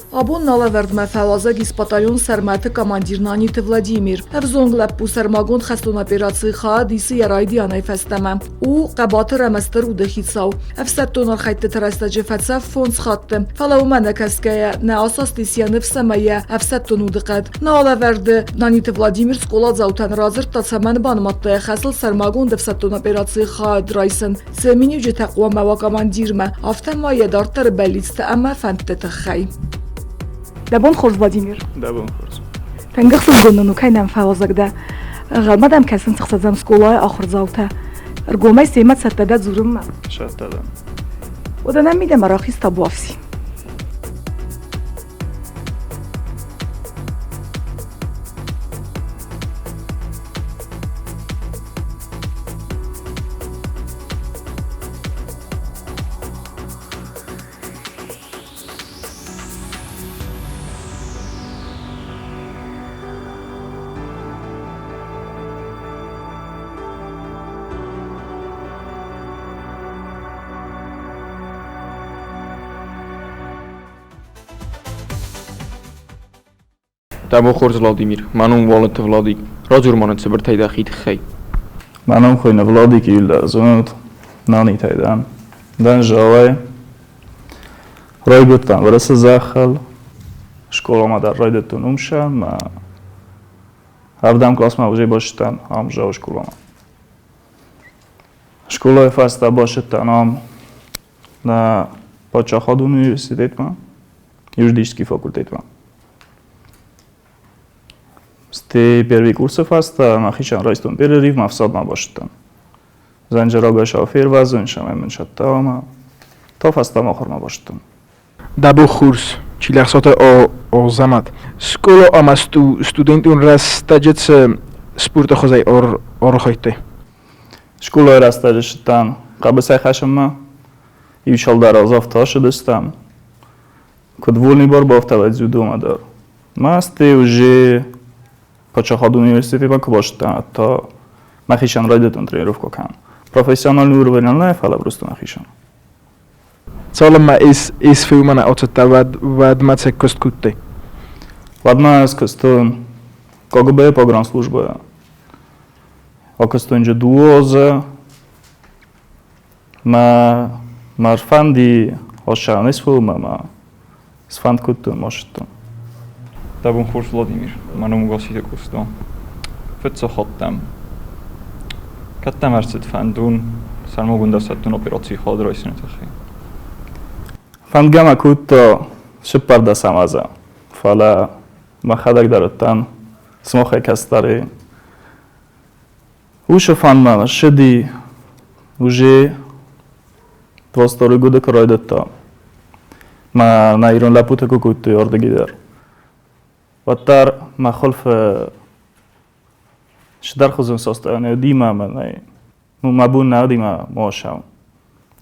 Abon naleverdme Fəlazə Gispatalion sərməti komandir Nanit Vladimir. Evzong ləppu sərmagon xəstun operatsiya xadisi yaraydiyanay fəstəmə. U qəbatı rəməstər u dexitsav. Evsəttonar xəytdə tərəstəcə fətsəv fons xattı. Fəlau mənə kəskəyə, nə asas disyanı vsəməyə evsətton u diqəd. Nə alaverdi Nanit Vladimir skoladzavtən razır tatsəməni banımatdaya xəsl sərmagon devsətton operatsiya xad raysın. Zemini ücə təqva məva komandirmə. Aftən və yədartər bəllicdə əmə fənddə təxəy. Dabon xorz Vladimir. Dabon xorz. Təngəxsız qonunu kaynəm fəvazaqda. Qalmadam kəsin çıxsazam skolaya axırzavta. Rgomay seymat səttədə zurumma. Şəttədə. O da nəmide maraxis tabu afsi. Dabon xorz Vladimir. Manum Valet Vladik. Rajurmanat Sebertay Dakhit Khay. Manum Khoyna Vladik Yulda Zunut Nani Taydan. Dan Jawai. Raygutan Vrasa Zakhal. Школа در رایدتون اومشم و 17 کلاس ما وجه باشتن هم جا شکولا ما شکولا فاستا باشتن هم на Пачахад университет ма юридический факультет ма сте первый курс фаста махишан райстон перерив ма всад ма баштан занжарага шофер вазун шама мен шаттама то фаста ма хорма баштан Dabon xorz Чилахсата о замат. Школа амасту студентун растаджец спорта хозай орхойте. Школа растаджетан қабысай хашама ившал дар азафта шудастам. Код вольный бар бафтавать зюдо мадар. Масте уже Пачахад университет ба кубаштан та махишан райдетун тренировка кан. Профессиональный уровень не фала просто махишан. Цалма is filmana отцата вадмаце косткутте. Вадмац костон КГБ погранслужба. Окостонже дуоза марфанди ошанес филма сфанд куттун моштон. Dabon xorz Vladimir. Manum Vasile Kusto. Fetsohattam. Kattam arcet fandun. Sarmogundasatun operatsiya xad raysını təxi. Фангама кутто шипарда самаза. Фала махадаг дараттан смохай кастари. Уша фанма шеди уже 22 года кройдатта. Ма на ирон лапута кутто ордагидар. Ватар ма خلف شدر خزون ساستانه دیما من مبون ندیما ماشم.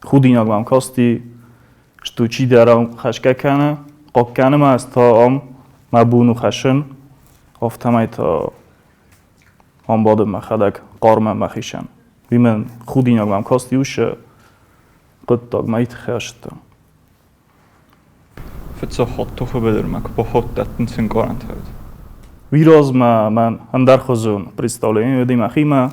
خودی نگم کاستی что чи дарам хашка кана қокканам аст та ам мабуну хашин офтамай та ам бод махадак қарма махишан бимен худи нагам касти уша қыттаг майт хашта Fetsohat tofu belirmek по хоттатын син гарантирует. вираз ман андар хозун представление ведим ахима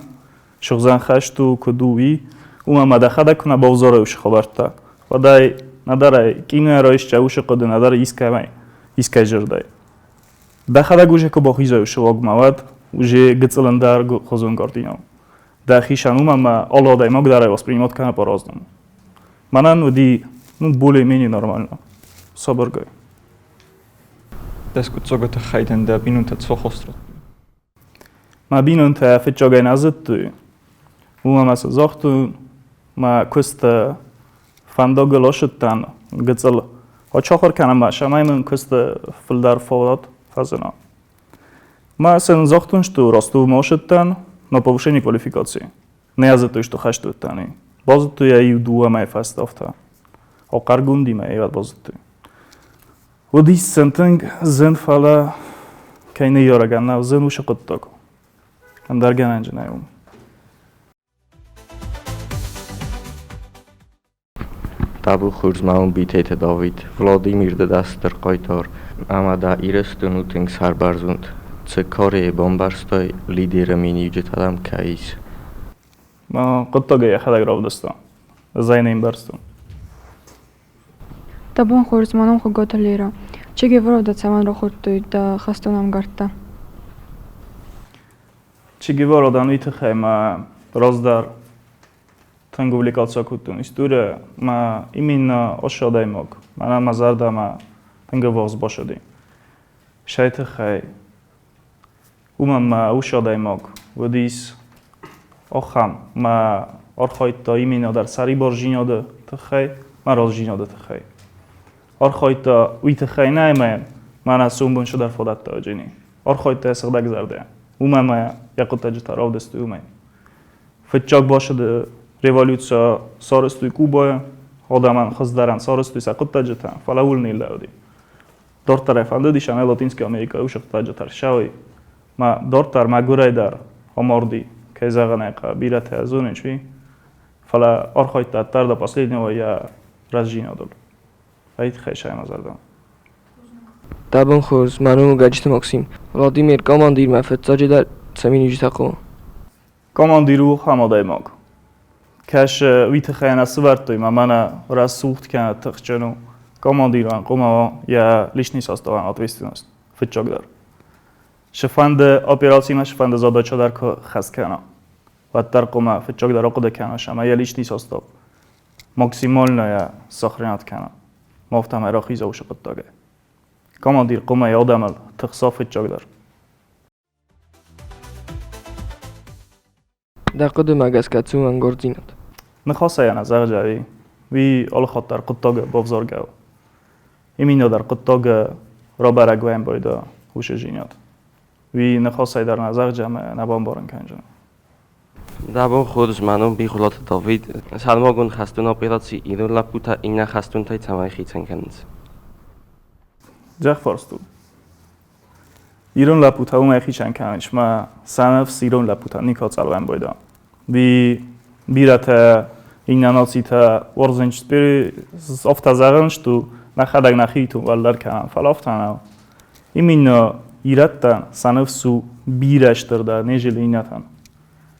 шухзан хашту кудуи ума мадахада куна бовзора уш хабарта вадай надарай кино роишча уша коды надар искамай искажердай дахада гуже ко бохиза уша вогмавад уже гцландар хозун картинам дахишан ума алодай мог дарай воспринимать кана по-разному манан уди более-менее нормально соборгай Дескут цогата хайден да бинунта цохострат. ма бинунта фетчогай назытту ума маса захту ма куста فندق لاشتن گذل آچاخر کنم باشه من کست فلدر فوت فزنا ما سن زختونش تو راستو ماشتن на повышение квалификации не аз то что хашто тани باز تو یه دو مای فست افتا آخر گوندی مای بعد باز تو و دی سنتنگ زن فعلا که نیارگان نه زن وش قطعه کن در گنج نیوم Dabon xorz Maun Bitete David Vladimir de Daster Qaytar Amada irestun uteng sarbarzund. Cekore bombarstoj lidera minijitadam kais. ما قد طاقة أحد أقرب دستان زينين برستون Табун хурзманам хугота лира. Чеге врода цаман рохуртуй да хастунам гарта. Чиги вородан витхай ма раздар тангувликация кутун история ма именно ошадай мог. Мана мазарда ма тангувоз бошади. Шайтхай ма ошадай мог. Водис охам ма архайта именно дар сари бар жиняда тхай ма раз жиняда тхай. Архайта витхай наймаем мана сумбун шо дар фодат таджини. Архайта сагдаг зарде. ма якута житарав дестуй умай. Фетчак башад революция сарыстуй Кубая адаман хыздаран сарыстуй сакута жита фалаул нилауди. Дор тарафанда дишане Латинская Америка ушакта житар шави. Ма дортар магурай дар аморди кезаганайка бирате азуничви фала архайта тар до последнего я разжинадул. Айт хешай мазардам. Табун хурз ману гаджит Максим. Владимир командир мафетсаджи дар цамини житако. Командиру хамадай мог. Каш витхайна свартуй мана рассухт кана тхчану. Командиран кома я личный состав ответственность. Фетчогдар. Шефанде операции ма шефанде задача дар хаскана. Ваттар кома фетчогдар окуда кана шама я личный состав. Максимально я сохранят кана. Мофтам рахиза ушaqttage. Командир кома я адамал тхсаф фетчогдар. Дар қуду магаскацуман гординат. Нахосаяна заржави. Ви алхаттар қуттага бовзоргав. Именно дар қуттага робарагвен бойда хуша жинят. Ви нахосай дар назар ҷамъ набон боран канҷан. Табун хурз ману бихулот Давид. Салмогун хастун операци ирун лапута ина хастун тай цамай хитсан канц. Ҷах форсту. Ирун лапута умай хичан канч ма санф сирун лапута никот алвен бойда. Ви бирата иннаноцита ворзенч спири офтазаган шту нахадаг нахиту валдар канан фалафтана. Именно ираттан санф су бираштырда нежели инатан.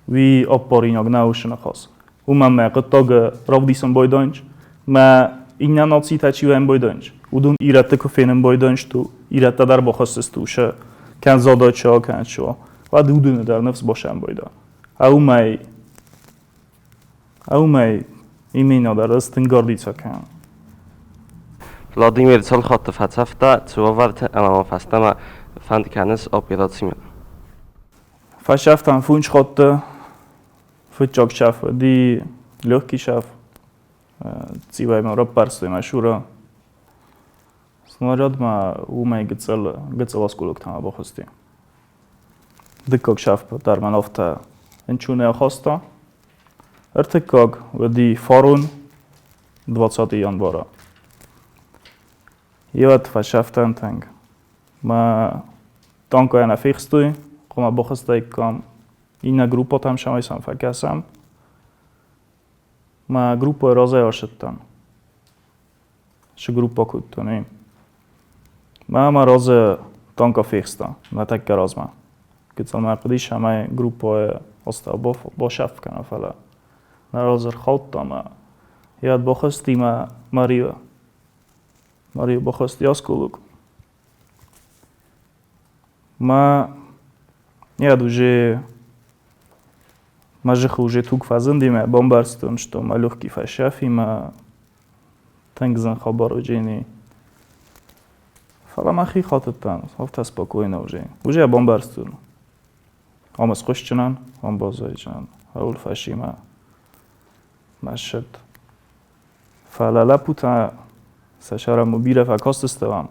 Ви оппориног наушна хос. Умам қыттог равдисан бойданч ма иннаноцита чивен бойданч. Удун иратта кофенен бойданч ту иратта дар бохостустуша кан задача кан шо ва удун дар нафс бошам бойда. Аумай именно дар астын гордица кан. Владимир Цолхотов хацафта цуварт амама фастама фанд канес операци. Фашафтан фунч хотта фучок шаф ди легкий шаф цивайм рапарстой машура. Снаряд ма умай гцел осколок там бохости. Дикок шаф дар манофта энчуне хоста. Артикок вди форун 20 январа. Јават фашафтан танг. Ма танко ја на фихстуј, кома бохостай кам ина група там шамай сам факасам. Ма група е розај ошеттан. Ше група кутту, не. Ма роза танка фихста, на така разма. Кицал ма қди шамай група е остав бошаф кана фала. На розар халтта ма јават бохости ма Марија. Марија бохости осколук. Ма јад уже мажих уже тук фазынди ма бомбарстун што ма лёгки фашафи ма тангзан хабар уджени. Фала махи хататтан, хафта спокойно уже. Уже я бомбарстун. Амас хушчанан, ам базайчан. Аул фаши ма машад. Фала лапута сашара мобира факостставам.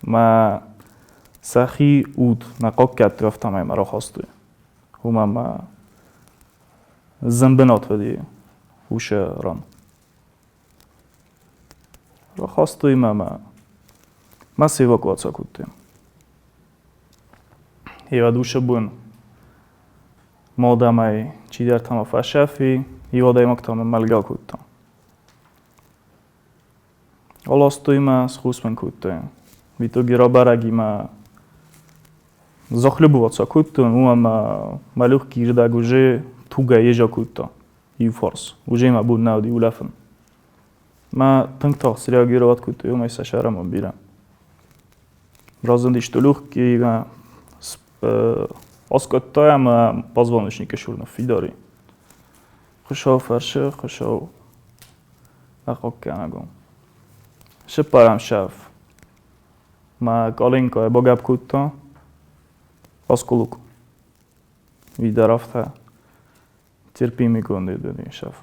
Ма сахи уд на қоккат рафтам мара хостуй. Хума ма зэмбэнот вади уша ран. Ра хостуй ма се эвакуация кутты. Ева душа бун модамай чидер тама фашафи ева даймак тама малга кутта. Олостуй ма схусмен кутты. в итоге рабараги ма захлебываться куттун, ума малюх кирдаг уже туга ежа кутта, и форс, уже ма буд науди улафен. Ма тынктах среагировать кутта, и умайса шарамон бирам. Разындиш тулух ки ма оскоттаям позвоночника шурна фидари. Хушал фарше, хушал ахокканагом. Шепарам шаф. Ма калинка богаб кутта, осколук. Видарафта. Терпи миконде дадин шаф.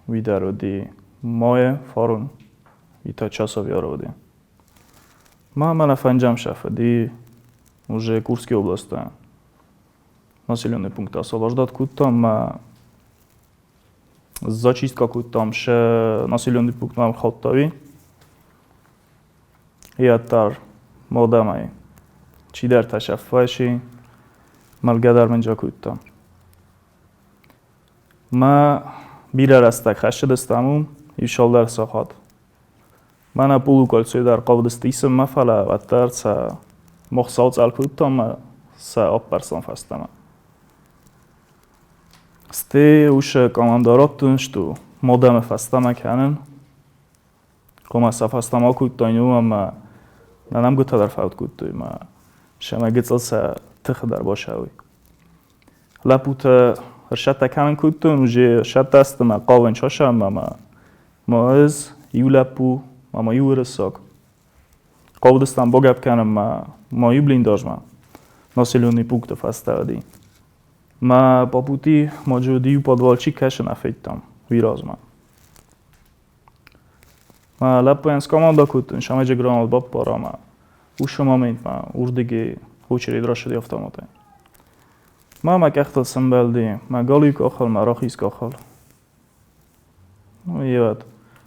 Видароди мое форум. И та часов яроди. Ма фанджам шафа, ди уже Курская область. Населенный пункт освобождат кутта, ма зачистка куттам ше населенный пункт мам хоттави. И аттар модамай. Чидар ташаффаши малгадар менджа кутта. Ма бира растак хашидастамум ишаллах сахат. Мана пулу кольцой дар qavdistysam mafala аттар са мохсалц алкуттам са опперсон фастама. Сте уше командароттун что модаме фастама канен. Кома са фастама куттайну ама нанам гутадар фаут куттой ма шама гецалса тхдар бошави. Лапута ршата канен куттун уже шатастама qavен чошам ама моз юлапу мама юрсок. Qavdistan bogab kanam ma юблиндажма. Населенный пункт фастади. Ма по пути моджуди подвалчи кашен афеттам виразма. Ма лапенс команда кутун шамаҗа гранат баб парама. Уш момент ма урдиге очередь рашиди автоматы. Ма кахтал самбалди, ма галик ахал ма рахис кахал. Ну еват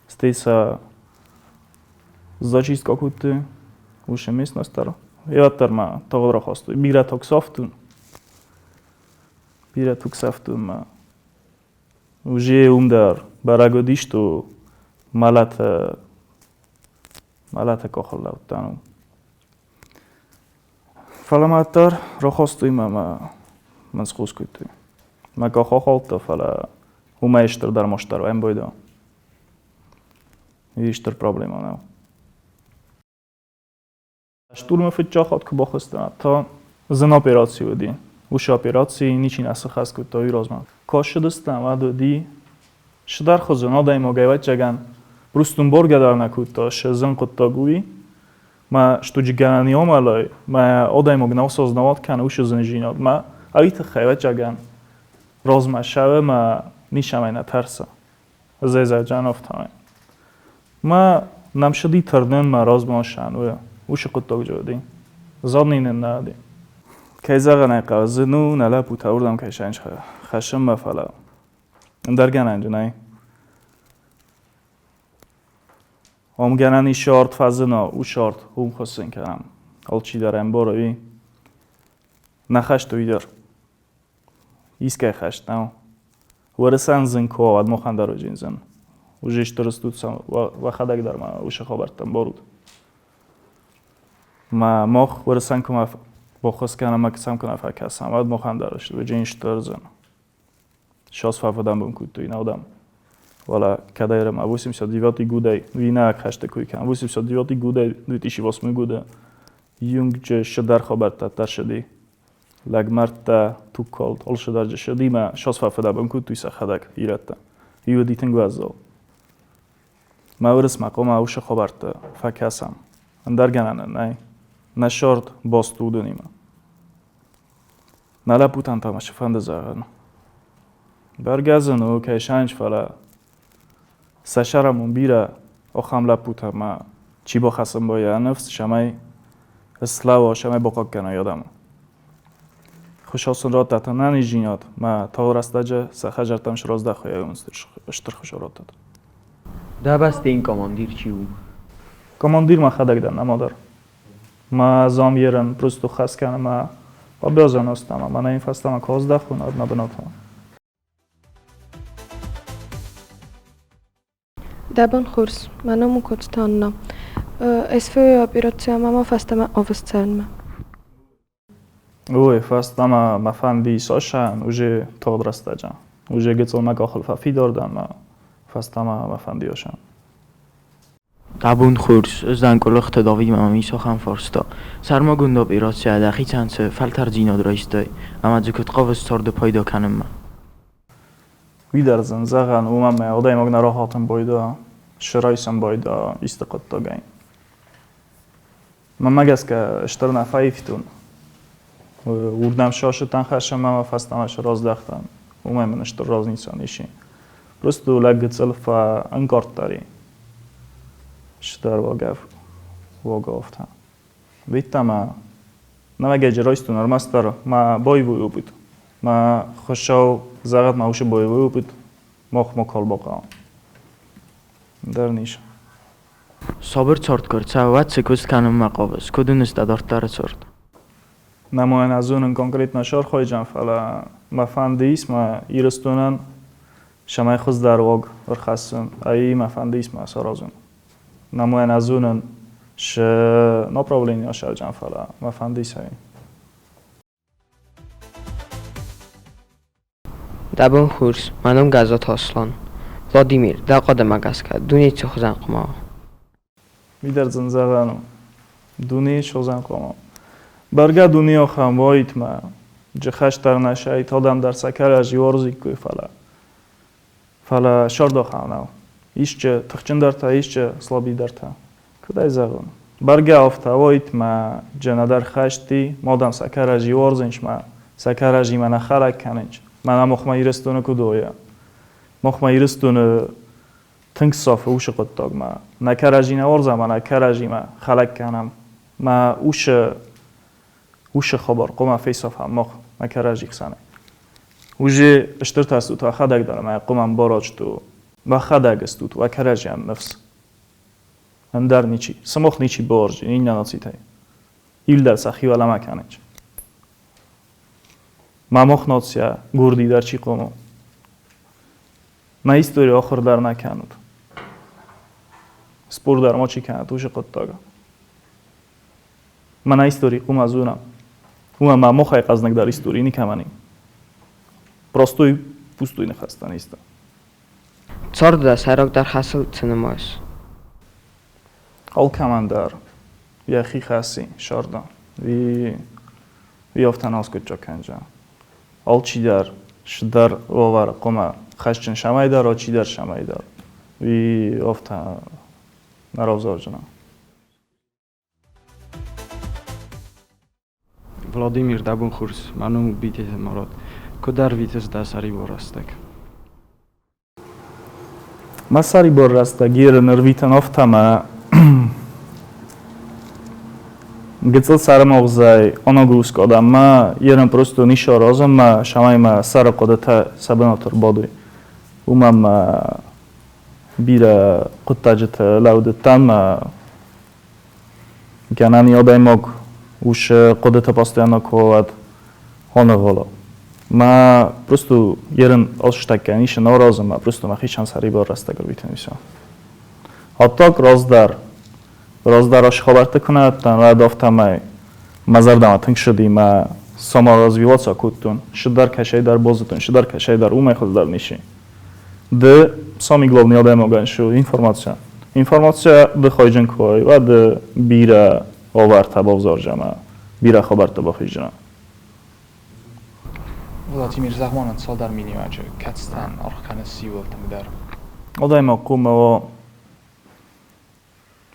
стейса зачистка кутты уше местность тар. Еватар ма тагдра хасту. Бира таксафтун. Бира таксафтун ма. Уже умдар барагоди что малата кахал лавтану. Фаламатар рахасту ма منسخوس کتی. مکا خالت فلا هما اشتر در مشتر و ام بایدا. اشتر پرابلم آنها. شتول مفید خود که باخستن تا زن اپراسی ودی. وش اپراسی نیچین اسخ هست که تایی رازمان. کاش دستم و دادی شدر خزنا دایم گیوت جگن برستون برگردار نکود تا شزن قطع گویی. ما شتوجگانی آمالای ما آدم مگناو سازنوات کنه وش زنجینات ما اویت خیوت جگن رازم شوه ما نیشم اینه ترسه زیزه جان افتامه ما نمشدی تردن ما رازم شنوه وش قطع جودی زادنین نادی که زغنه قازنو نلا پوتاوردم که شنج خشم مفلا درگن انجا نه امگنانی شارت فزنا او شارت هم خواستن کنم حال چی دارم باروی نخشت ویدر ایسکه خشت نو ورسان زن که آد مخنده رو جنزن و جیش درستود سم و خدک در ما وش خبرتم بارود ما مخ ورسان که ما بخواست کنم ما کسام کنم فکرسم آد مخنده روشد و جینش درزن شاس فافدم بم کود توی نودم ولی کدایرم 89 گوده وینا خشت کوی کنم 89 گوده 2008 گوده یونگ جه شدر خبرت تر شدی لگ مرد تو کالد آل شدر جه شدی ما شاس فافدم بم کود توی سخدک ایرت یو دیتن گوزال ما ورس مقام اوش خبرت فکرسم اندرگنن نه نشارد باستودن ایما نلا پوتن تماش فند زغن برگزن و که شنج فلا سشرمون بیره آخام لپوتم ما چی با خسم باید نفس شمای اسلام و شمای باقاق کنه یادم خوشحاسون را تتنن ایجینات ما تا رستجه سخجرتم شرازده خواهی اشتر خوشحالات داد ده بست این کاماندیر چی بود؟ کاماندیر ما خدک در نمادر ما زامیرن پرستو خست کنم ما با بیازن هستم من این فستم کازده خونه اد نبناتم دبن خورس منم کتتانا Es für Operation Mama fast am aufzahlen. Ой, фастама мафанди сошан уже тогдрастаҷа. Уже гецолма гохлфа фидордан ма фастама мафандиошан. დაბუნ ხურს ზანკოლო ხტედავი მამის ოხან ფორსტო. სარმოგუნდო პიროცია და ხიცანცე ფალთარჯინო დროისტე. ამაძი კეთყოვს სორდო ფოიდო კანმა. ვიდარზან ზაღან უმამე ოდაი მოგნა როხალთან ბოიდო. შრაისან ბოიდო ისტყოტო გაინ. მამაგასკა შტრნა ფაიფტუნ. урдам шошитан хашам мама фастамаш роздахтан умайман что розница ниши просто лагцел фа анкортари штар вогофта витама наваге жройсту нормастар ма бойвуй опыт ма хошау загат мауш бойвуй опыт мох моколбока дарниш საბერ ცორტკორცა ვაცეკოს კანმა ყოვეს კოდუნეს დადარტარა ცორტ намоян аз он конкретно шор хоҷам фала мафандис ма ирстунан шамай хуз дарвог урхасун ай мафандис ма сорозун намоян аз он ш направление шаҷам фала мафандис ай Дабун хурс манум газот аслан Владимир да қадамагаска дуни чохзан қума видарзан загану дуни чохзан қума барга дуниё хам воитма ҷихаштар нашайт одам дар сакара живорзикуй фала шордо хамнав ишче тахчиндарта ишче слаби дарта кудай загон барга офта воитма ҷанадар хашти модам сакара живорзинчма сакара жимана халак канинч мана мохма ирстуну кудоя мохма ирстуну тинг софа уша qottogma накара жина орзама накара жима халак канам ма уша хабар قوم فیساف هم مخ مکرج یکسانه. وجه اشترت است تو خداگ دارم ای قوم باراج تو و خداگ است تو کرج هم نفس. اندر نیچی سمخ نیچی بارج این نناسیته. ایل در سخی ولا مکانج. ما مخ ناتسیا گردی در چی قوم. ما هیستوری آخر در نکند. سپور در ما چی کند وجه قطعه. من هیستوری قوم از اونم. ما мохай қазнак дар истории никамани простой пустой нахастан иста цорда сарок дар хасл цинамас ал командар яхи хаси шорда ви офтанас куча канжа ал чидар шдар овар қома хашчин шамайдар о чидар шамайдар ви офта наразоржана Владимир Дабунхурс, манум битете марот. Кодар витес да сарибор астак. Ма сарибор астак гир нервитан офтама. Гецел сарам огзай оногрус кодам. Ма ерам просто ниша розам, ма шамай ма сара кодата сабанатор бодуй. Умам бира куттаджата лаудатан, ма гянани одай мог. Уж кодета постоянно коват хонаволо. Ма просто ерен алштака ниша наразы, ма просто ма хичан сарибор растагар битен все. Оттак раздараш хабарта кунат, ва дофтамай мазардама тинг шуди, ма сама развиваться куттун, шидар кашай дар бозутун, шидар кашай дар умай худ дар ниши. Д сами главный адам оган шу информация. Информация д хайжен кой, ва д бира آورده بازار جمع بیره خبر تا بخیجنا. Владимир زمان سال در مینی واجه کتستان آرخان سیول تمدار. آدم قوم و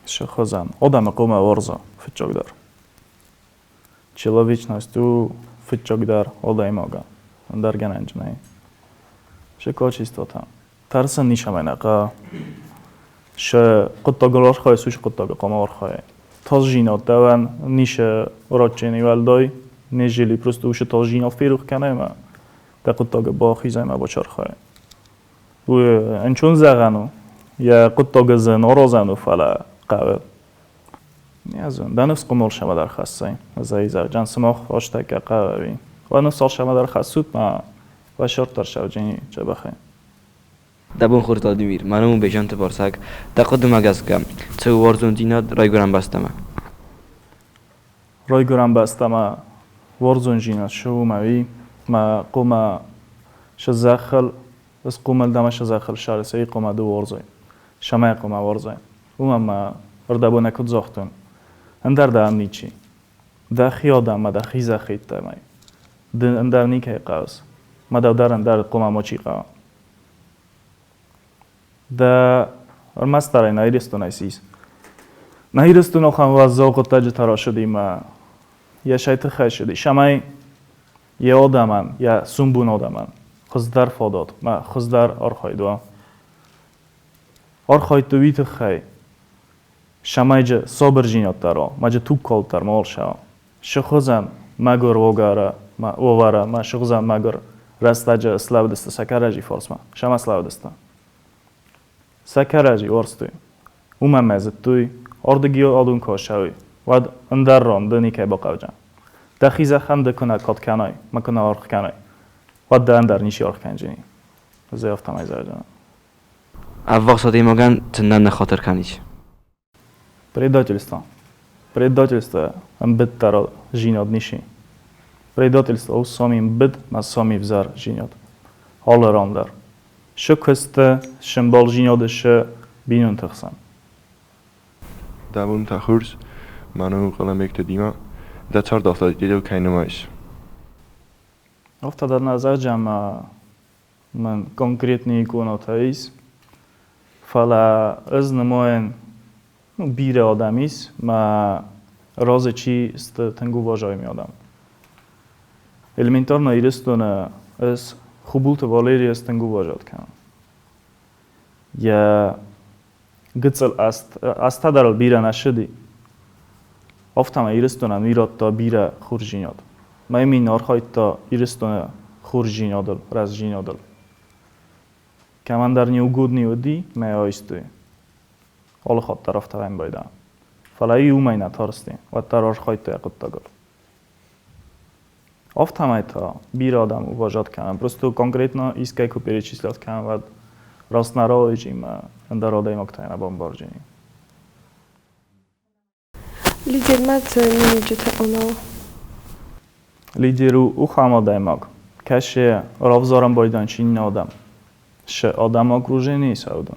شخصان آدم قوم ورزا فتچاق دار. چلویچ تو فتچاق دار آدم آگا در گنج نه. شکار چیست تا ترسن نیشم اینکه ش قطع گلار خواهی سوش قطع قوم ورخواهی. تازجینات دوان نیشه راچینی ولدای نجلی просто уж تازجینا فیروخ کنه ما دقیق تاگ با خیزای ما با چرخه و انچون زغنو یا قطع زن آرازنو فلا قبل نیازون دانست قمر شما در خاصی زایزه جنس ما خواسته که قبلی و نفس شما در خاصوت ما و شرط در شو جنی چه بخیر دبون خورد دادیمیر منو بجانت بارسک دقیق مگزگم چه وارزون دیناد رای گرم بستم رای گرم بستم وارزون جینات شو موی ما قوم شزاخل بس قوم الدم شزاخل شارسي قوم دو وارزوين شما قوم وارزوين ما اردبو نكد زاختون اندر دام نیچی دا خیادم ما دا خیزه خیت مای اندر نیکه قاس ما در اندر قوم ما چی قا دا المستر نایرستون ایسیس نایرستون آخان وزاق تاج تراشدی ما یا شایت خشدی شمای یه آدمان یا سنبون آدمان خزدار فاداد ما خزدار آرخایدوا آرخاید ویت خی شمای جه صبر جینات دارا ما جه توپ کال تر مال شوا شخوزم مگر وگاره ما وواره ما شخوزم مگر رسته جه اسلام دسته سکرجی فارس ما شما اسلام دسته سکرجی ورستوی اومه مزد توی اردگی آدون کاشوی ود اندر ران دنی که باقو جم دخیزه خنده کنه کات کنای ما کنه آرخ کنای ود ده اندر نیشی آرخ کنجینی زیافتم ایزار جانم اول ساده مگن تندن نخاطر کنیش Предательство бит тара жинот ниши. Предательство у самим бит ма сами взар жинот. Аларандар. Шу кысты шимбал жинот шу бинун тахсан. Dabun tahurs manu qalam ektedima da çar daftad dedev kaynamayış. Офтадар назар жама мен конкретни иконотайс. Фала аз намоен بیره آدمیست ما راز چی است تنگو واژه‌ای میادم elementar نایرستونه از خوبولت والیری است تنگو واژه‌ات کنم یا گذل است در بیره نشدی افتم ایرستونه میرات تا بیره خورجیناد ما می نارخایت تا ایرستونه خورجینادل رزجینادل که من در نیوگود نیودی می آیستی حالا خود طرف تایم بایدم فلایی او می نتارستیم و ترار خواهید تا یقود تا گل افت همه تا بیر آدم واجد کنم پرستو کنکریتنا ایسکای کو перечислят کنم و راست نراویجیم اندر آدای مکتاینا بامبارجینیم Lidermat نیجت آنها لیدرو او خاماده ماگ کشه رافزارم بایدان چین آدم شه آدم آگروژنی سودن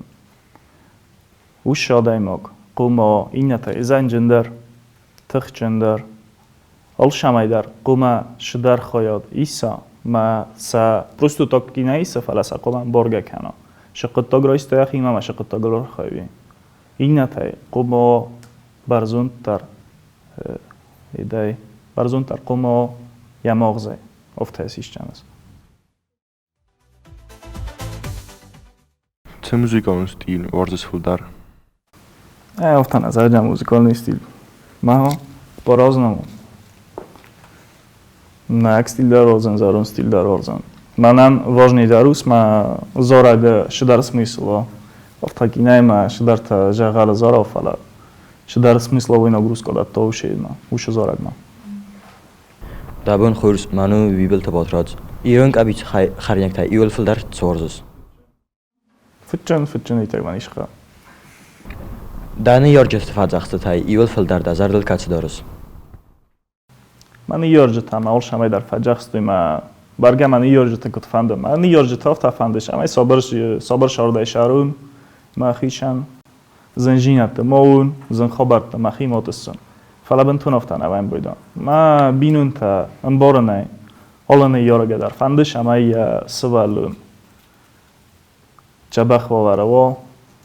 او شاده ماگ قوما اینتا ازن جندر تخ جندر ال شمایدر قوما شدر خواهد ایسا ما سا پرستو تاکینا ایسا فلسا قوما برگه کنا شقت تاگ رایست یخی ما شقت تاگ رو خواهی اینتا قوما برزون تر ایدای برزون تر قوما یا مغزه افت هستیش چند چه موزیکالny styl waardevol daar? Ofta nazarjam muzykalny styl. Ma по-разному. Na jak styl darozan, zaron styl darozan. Manam ważny darus ma zorag shidar smysl. Ofta kinay ma shidar ta jagal zara fala. Shidar smyslowy nagruska da to ushedma. Ush zorag ma. Dabun khurs manu bibel tabatraj. Iron qabiç xaryank ta iol fildar tsorzus. Fitchan itagmanishqa. Dani yorjeft fadzaqsta tay iol fildar da zardal kaçdarus. من یارجت هم اول شمای در فجاخستوی ما برگه من یارجت کت فندم من یارجت افت فندش اما صبر شارده شارون ما خیشن زنجینت ماون زن خبرت ما خیماتسن فلا بنتون افتن اوان بایدن ما بینون تا انبارنه حالا یارگه در فندش اما سوالون جبخ و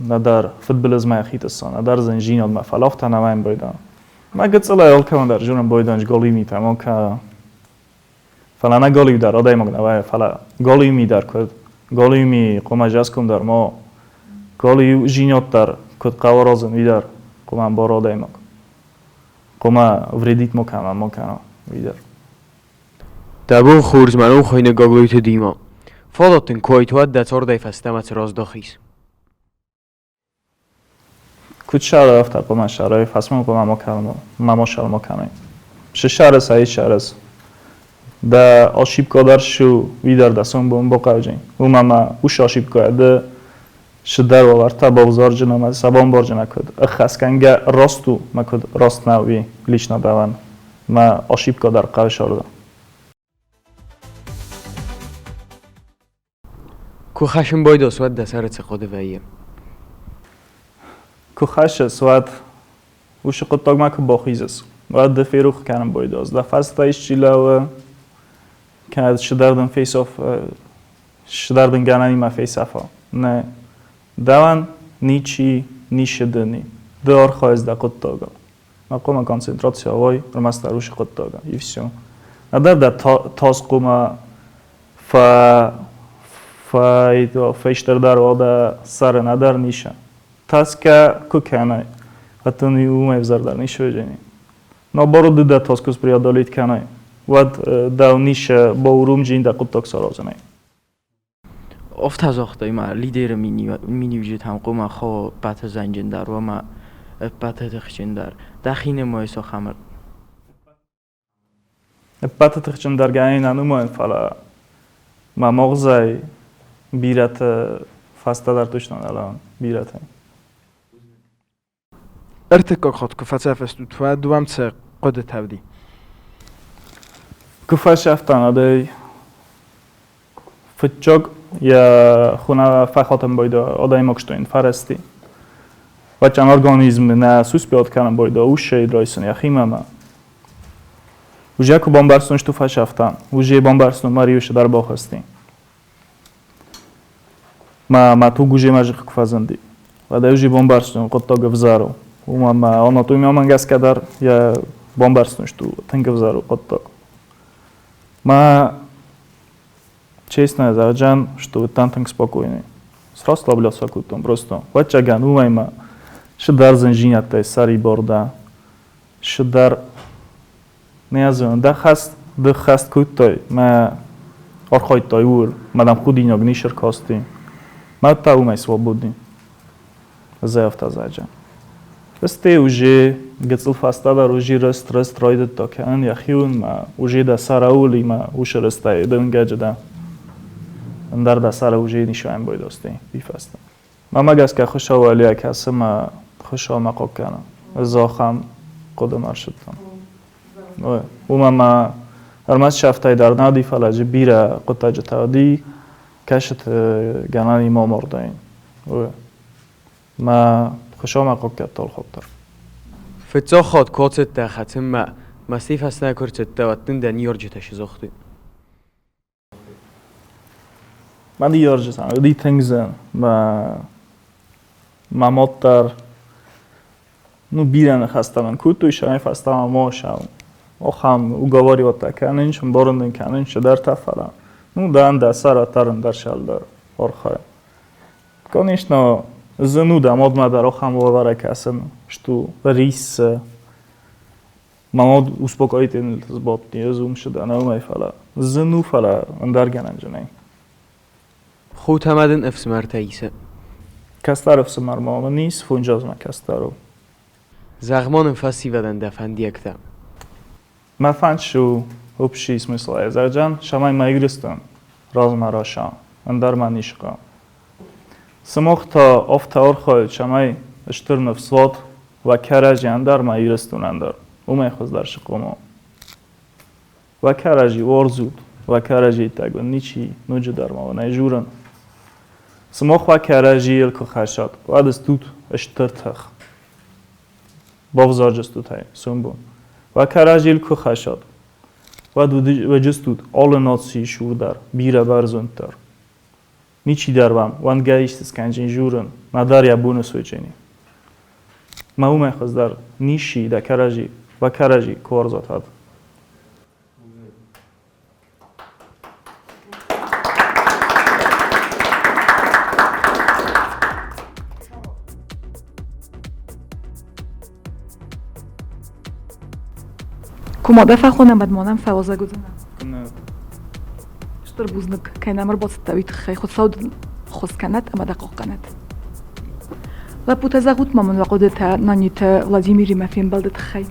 ندار فوتبال از ما خیتسن ندار زنجینت ما فلا افتن اوان بایدن ما قد صلاة يالكم در جونم بايدانج گالی میتم که فلا نه گالی در آدای مگنوای فلا گالی می در کد گالی می قوم جاسکم در ما گالی جینات در کد قوارازم میدار قوم بار آدای مگ قوم وردیت مکم میدار دبون خورز منو خاین گاگلویت دیما فاداتن کویت ود دتار دای فستمت راز داخیز کد شهر افت قوم شهرهای فسمون قوم ما شهر مکنیم شهر سعی شهر است دا آشیب کادر شو ویدر دستون بون با قوجین و ما اوش آشیب کرده شدر وارتا بازار جنام سبان بار جنا کد خسکنگه راستو ما کد راست نوی لیش ندوان ما آشیب که در قوش آردم کو خشم باید اسود دسر چقاده ویه که خش سواد وش قطعه ما که باخیزس و دفیروخ کنم باید از دفعه تایش چیله و که شدردن فیس آف شدردن گنانی ما فیس آفا نه دوان نیچی نیشدنی دار خواهد در قطعه ما قوم کنسنتراسی هوای رمست روش قطعه ای فیسیون ندار در تاس قوم فیشتر در وادا سر ندار نیشه تاس که کنای حتی نیو میفزر در نیشه جنی نبارو دیده تاس کس پریادالیت کنای ود دو نیشه با اروم جین در قطعه سرازنای افت از وقتی ما لیدر مینی وجود هم قوم خو بات زنجین در و ما بات تخشین در دخین مایسا خمر بات تخشین در گاین انومان فلا ما مغزای بیرت فاستا در توشتن الان بیرت ارتكاك خد كفاتا فستوت دوام تسق قد تودي كفاش افتان ادي فتجوگ یا خونه فخاتم باید آدای مکشتوین فرستی و چند ارگانیزم نه سوس بیاد کنم باید اوشه درایسون یا خیمه ما اوجه که بامبرسونش تو فش افتان اوجه بامبرسون ماریوش در باخستیم ما تو گوجه ماجیق کفازندی و دیوجه بامبرسون قطعه گفزارو و ما آنها توی میامن گس کدر یا بامبرسونش تو تنگ گفزارو قطعه ما честно зараджан, что вы там так спокойны. Сразу слаблялся кутом, просто. Вот чаган, умайма, шедар занжинятay сари борда, шедар, не знаю, да хаст кутой, ма архойтой ур, мадам худинёг нишер кости, ма та умай свободный. Заявта зараджан. Расте уже гецл фастада уже раст ройдет токан, яхиун ма уже да сараули ма уше растай, да унгеджда. در دستار اوجی نیشایم باید استی بیفستم. من مگس که خوشا ولی کسم خوشا مقاب کنم. زاخم قدم ارشدم. و من ارمز شفتای در نادی فلاجی بیره قطعه جتادی کشت گنانی ما مردین. من خوشا مقاب کرد تال خوبتر. فتزا خود کاتت ده ختم ما مسیف هست نکرد دواتن ده نیارجی تشیزاختی. من دیار جسم، دی تنگزن، ما مادر نو بیرن خستم، کوتوی شامی فستم ما شام، آخام اوگواری و تکنین شم بارندن کنین شدر تفلا، نو دان دسر ترن در شال در آرخای. کنیش نا زنو داماد مادر آخام واره کسن شتو ریس ماماد uspokoїти зботні розум شده نومی فلا زنو فلا اندرگنن جنین. خود همدن افسمر تاییسه کستر افسمر مامه نیست فونجاز ما کسترو زغمان فسی ودن دفندی اکتم ما فند شو هبشی смысла езерджан шамай майгристон راز مراشان اندر من نیشقا سمختا افتا ارخوی شمای اشترن فسوات و کرجی اندر майгристون اندر اومی خوز در شقوما و کرجی ورزود و کرجی تگون نیچی نوجه در ما و نیجورن سمخ و کرجی الکو خشاد و دستود اشترتخ بافزار جستود های سنبون و کرجی الکو خشاد و جستود آل ناتسی شور در بیره برزندتر نیچی دربام و انگایشت سکنجین جورن ندار یا بونه سویچینی ما اومی خوز در نیشی در کرجی و کرجی کوارزات هد كومادا فخونا مدمانم فوازه گزنم شتر بوزنك كاين امر بوت تاويت خي خود صود خص كانت اما دقق كانت لا بوتزاغوت مامن وقودتا نانيت فلاديمير ما فين بلدت خي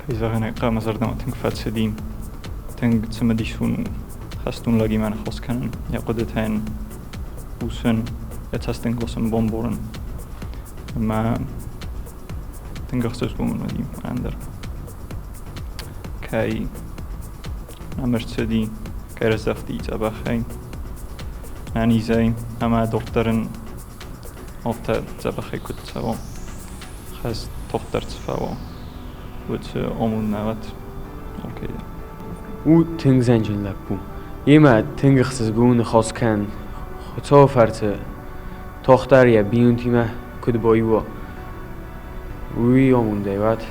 كيزاغنا قام زردم تنك فاتسدين تنك تسمديشون خستون لاقي من خص كان يقودتين وسن Jetzt hast du den großen Bomboren. Maar den gachtes gewoon met die ander. Kai Mercedes kare zafti تبع خين. يعني زين أما دكتورن أفتا تبع خي كنت سوا. خاص دكتور تفاو. وت أمون نوات. أوكي. او تنگ زنجان لپو یما تنگ خسزگون خاص کن خطا فرته تاختر یا بیون تیمه کد بایی و وی آمون دیوات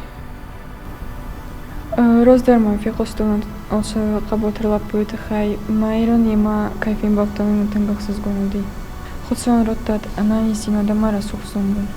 Роздерма في قصتنا أوش قبوتر لابويت خاي مايرون يما كيفين بقتني متنقص زغوندي خصوصا رتات أنا نسينا دمارة سوق سومبون